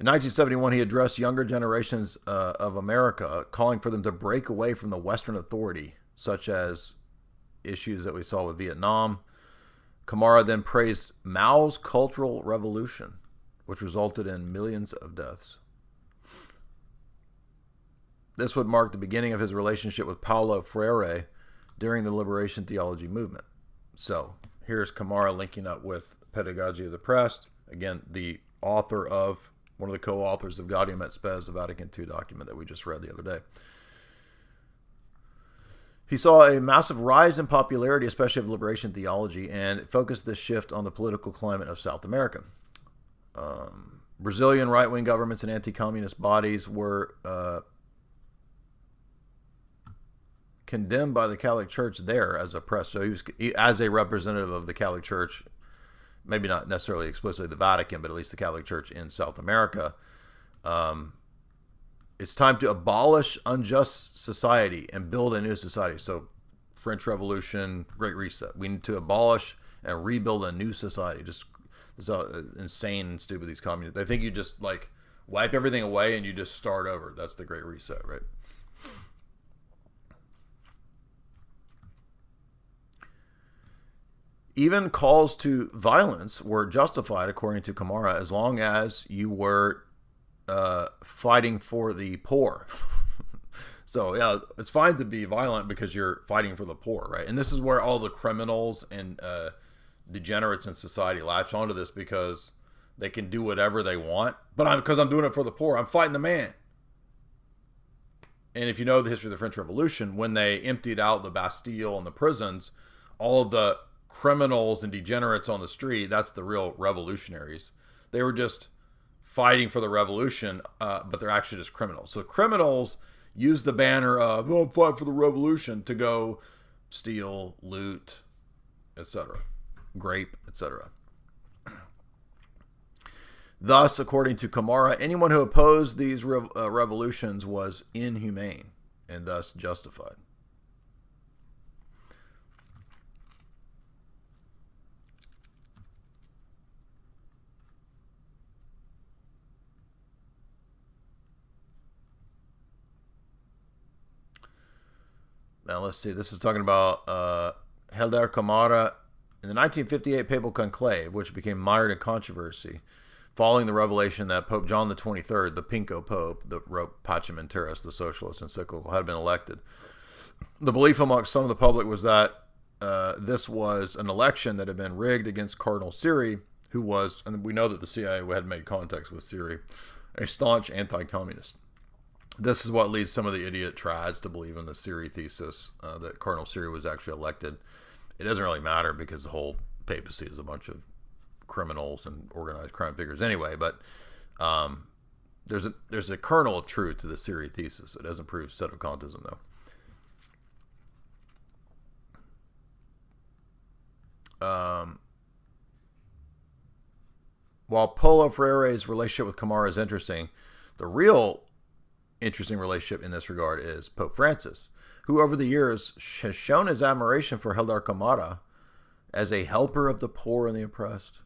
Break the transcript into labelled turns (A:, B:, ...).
A: In 1971, he addressed younger generations of America, calling for them to break away from the Western authority, such as issues that we saw with Vietnam. Câmara then praised Mao's Cultural Revolution, which resulted in millions of deaths. This would mark the beginning of his relationship with Paulo Freire during the liberation theology movement. So here's Câmara linking up with Pedagogy of the Oppressed, again, the author of, one of the co-authors of Gaudium et Spes, the Vatican II document that we just read the other day. He saw a massive rise in popularity, especially of liberation theology, and it focused this shift on the political climate of South America. Brazilian right-wing governments and anti-communist bodies were condemned by the Catholic Church there as oppressed. So as a representative of the Catholic Church, maybe not necessarily explicitly the Vatican, but at least the Catholic Church in South America. It's time to abolish unjust society and build a new society. So French Revolution, Great Reset. We need to abolish and rebuild a new society. Just this is how insane and stupid these communists. They think you just like wipe everything away and you just start over. That's the Great Reset, right? Even calls to violence were justified, according to Câmara, as long as you were fighting for the poor. So, yeah, it's fine to be violent because you're fighting for the poor, right? And this is where all the criminals and degenerates in society latch onto this because they can do whatever they want. But because I'm doing it for the poor, I'm fighting the man. And if you know the history of the French Revolution, when they emptied out the Bastille and the prisons, all of the criminals and degenerates on the street, that's the real revolutionaries. They were just fighting for the revolution, but they're actually just criminals. So criminals use the banner of, oh, I'm fighting for the revolution, to go steal, loot, etc., grape, etc. Thus, according to Câmara, anyone who opposed these revolutions was inhumane and thus justified. Now, let's see. This is talking about Hélder Câmara in the 1958 Papal Conclave, which became mired in controversy following the revelation that Pope John the 23rd, the Pinko Pope that wrote Pacem in Terris, the socialist encyclical, had been elected. The belief amongst some of the public was that this was an election that had been rigged against Cardinal Siri, who was, and we know that the CIA had made contacts with Siri, a staunch anti-communist. This is what leads some of the idiot trads to believe in the Siri thesis, that Cardinal Siri was actually elected. It doesn't really matter because the whole papacy is a bunch of criminals and organized crime figures anyway, but there's a kernel of truth to the Siri thesis. It doesn't prove sedevacantism, though. While Paulo Freire's relationship with Câmara is interesting, the real interesting relationship in this regard is Pope Francis, who over the years has shown his admiration for Hélder Câmara as a helper of the poor and the oppressed.